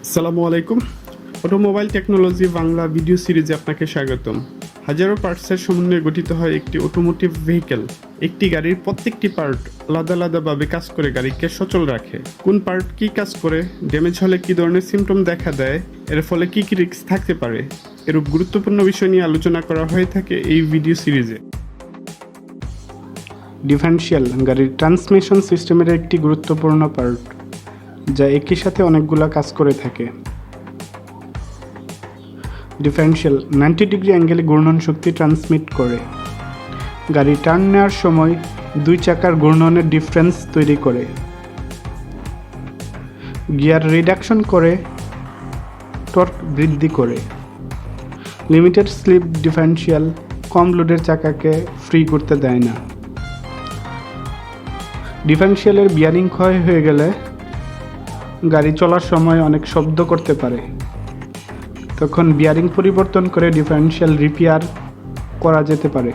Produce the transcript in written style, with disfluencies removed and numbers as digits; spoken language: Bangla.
আসসালামু আলাইকুম। অটোমোবাইল টেকনোলজি বাংলা ভিডিও সিরিজে আপনাকে স্বাগতম। হাজারো পার্টসের সমন্বয়ে গঠিত হয় একটি অটোমোটিভ ভেহিকেল। একটি গাড়ির প্রত্যেকটি পার্ট আলাদা আলাদাভাবে কাজ করে গাড়িকে সচল রাখে। কোন পার্ট কী কাজ করে, ড্যামেজ হলে কী ধরনের সিমটম দেখা দেয়, এর ফলে কী কী রিস্ক থাকতে পারে, এরূপ গুরুত্বপূর্ণ বিষয় নিয়ে আলোচনা করা হয়ে থাকে এই ভিডিও সিরিজে। ডিফারেনশিয়াল গাড়ির ট্রান্সমিশন সিস্টেমের একটি গুরুত্বপূর্ণ পার্ট, যা একই সাথে অনেকগুলো কাজ করে থাকে। ডিফারেনশিয়াল 90 ডিগ্রি অ্যাঙ্গেলে ঘূর্ণন শক্তি ট্রান্সমিট করে। গাড়ি টার্ন নেওয়ার সময় দুই চাকার ঘূর্ণনের ডিফারেন্স তৈরি করে। গিয়ার রিডাকশন করে, টর্ক বৃদ্ধি করে। লিমিটেড স্লিপ ডিফারেনশিয়াল কম লোডের চাকাকে ফ্রি করতে দেয় না। ডিফারেনশিয়ালের বিয়ারিং ক্ষয় হয়ে গেলে গাড়ি চলার সময় অনেক শব্দ করতে পারে, তখন বিয়ারিং পরিবর্তন করে ডিফারেনশিয়াল রিপেয়ার করা যেতে পারে।